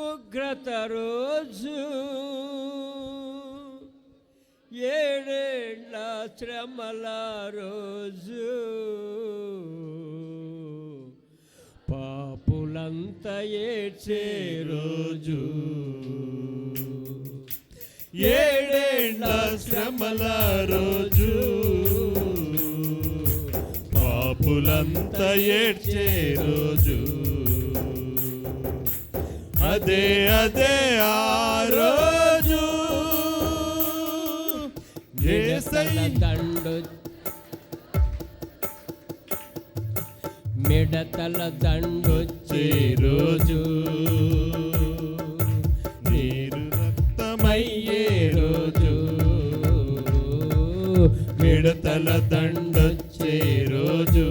ఉగ్రత రోజు, ఏడేళ్ళ శ్రమల రోజు, పాపులంతా ఏడ్చే రోజు, ఏడేళ్ళ శ్రమల రోజు, పాపులంతా ఏడ్చే రోజు, అదే అదే ఆ రోజు. మిడతల దండొచ్చే రోజు, నీరు రక్తమయ్యే రోజు, మిడతల దండొచ్చే రోజు,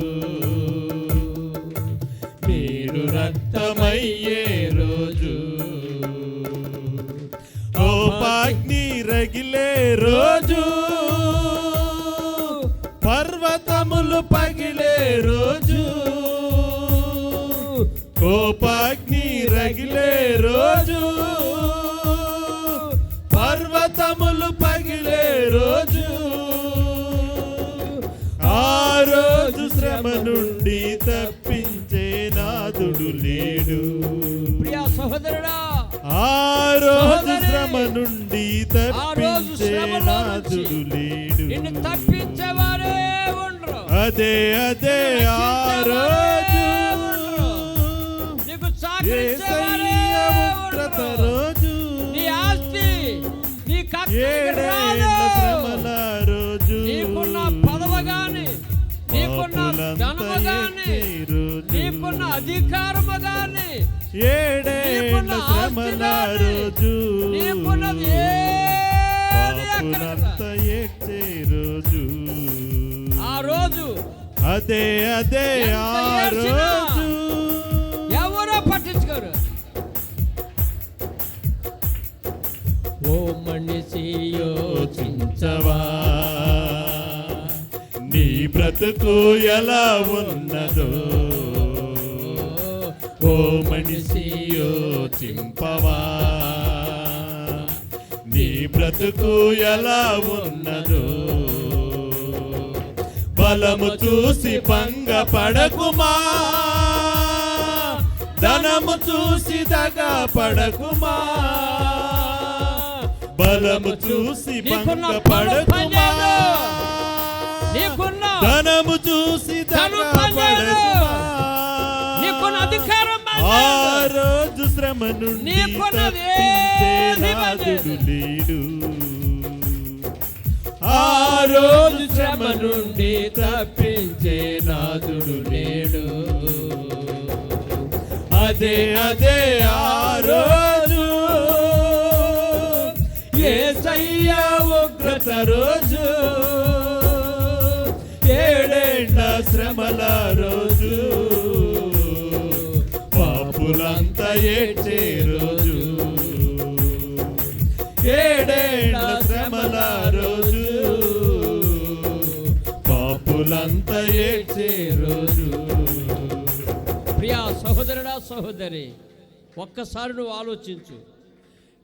నీరు రక్తమయ్యే రోజు, కోపాగ్ని రగిలే రోజు, పర్వతములు పగిలే రోజు, కోపాగ్ని రగిలే రోజు, పర్వతములు పగిలే రోజు, ఆ రోజు శ్రమ నుండి తప్పించే నాదుడు లేడు. ప్రియా సహోదరుడా, ఆ రోజు శ్రమ నుండి తప్పించే నాదుడు లేడు. నిన్ను తప్పించేవారే ఉండరు. అదే అదే ఆ రోజు, నీకు సాక్షించేవారే ఉండరు. రోజు, నీ ఆస్తి నీ ఏడేళ్ళ శ్రమల రోజు, నీకున్న పదవ గాని, నీకున్న ధనము గాని, నీకున్న అధికారము గాని, ఏడేళ్ళ శ్రమల రోజు, నీకున్నది పాపులంతా ఏడ్చే రోజు, ఆ రోజు, అదే అదే ఆ రోజు, ఎవరో పట్టించుకోరు. ఓ మనిషి యోచించవా, నీ బ్రతుకు ఎలా ఉన్నదో, ఓ మనిషి యోచింపవా, నీ బ్రతుకు ఎలా ఉన్నదో, బలము చూసి భంగపడకుమా, ధనము చూసి దగపడకుమా, బలము చూసి భంగపడకుమా, ధనము చూసి దగపడకుమా, నీకున్న అధికారం, ఆ రోజు శ్రమ నుండి తప్పించే నాదుడు లేడు. ఆ రోజు శ్రమ నుండి తప్పించే నాదుడు లేడు. అదే అదే ఆ రోజు, యేసయ్య ఉగ్రత రోజు, ఏడేళ్ళ శ్రమల రోజు, పాపులంతా ఏడ్చే రోజు, ఏడేళ్ళ శ్రమల రోజు, పాపులంతా ఏడ్చే రోజు. ప్రియా సహోదరుడా సహోదరి, ఒక్కసారి నువ్వు ఆలోచించు.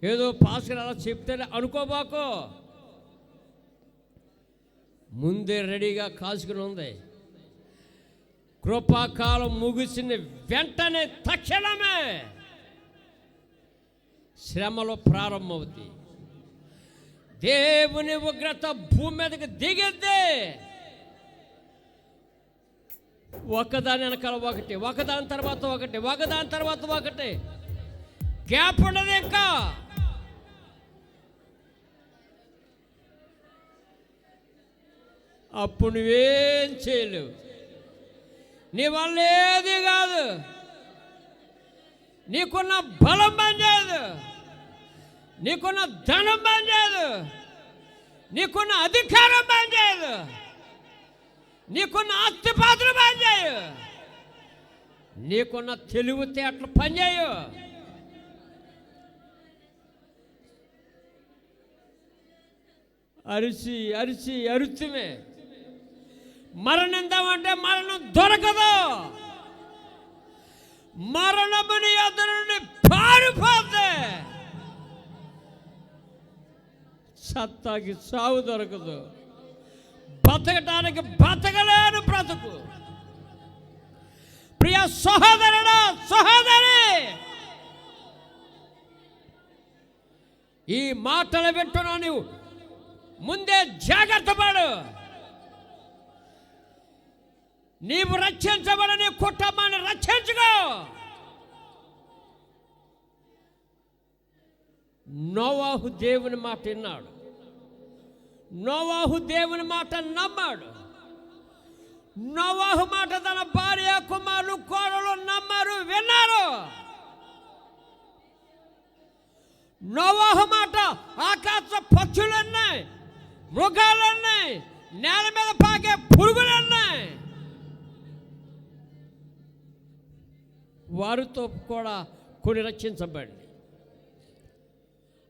ఏదో పాస్టర్ అలా చెప్తే అనుకోబాకో, ముందే రెడీగా కాసుకుని ఉంది. కృపాకాలం ముగిసిన వెంటనే తక్షణమే శ్రమలు ప్రారంభమవుతాయి. దేవుని ఉగ్రత భూమి మీదకి దిగిద్ది. ఒకదాని వెనకాల ఒకటి, ఒకదాని తర్వాత ఒకటి, ఒకదాని తర్వాత ఒకటి, గ్యాప్ ఉండదు. ఇంకా అప్పుడు నువ్వేం చేయలేవు. నీ వల్ల ఏది కాదు. నీకున్న బలం పనిచేయదు, నీకున్న ధనం పనిచేయదు, నీకున్న అధికారం పనిచేయదు, నీకున్న ఆస్తిపాత్రలు పనిచేయు, నీకున్న తెలివితేటలు పనిచేయు. అరిచి అరిచి అరుచుమే మరణిందామంటే మరణం దొరకదు. మరణముని యొద్ద నుండి పారిపోతే సత్తాకి సావు దొరకదు, బతకటానికి బతకలేను బ్రతుకు. ప్రియ సహోదరుడా, సహోదరి, ఈ మాటలు వింటున్నా నువ్వు ముందే జాగ్రత్త పడు. నీవు రక్షించబడి నీ కుటుంబాన్ని రక్షించుకో. నోవాహు దేవుని మాట విన్నాడు, నోవాహు దేవుని మాట నమ్మాడు. నోవాహు మాట తన భార్య, కుమారులు, కోడలు నమ్మారు, విన్నారు. నోవాహు మాట ఆకాశ పక్షులున్నాయి, మృగాలున్నాయి, నేల మీద పాకే పురుగులున్నాయి, వారితో కూడా కొన్ని రక్షించబడి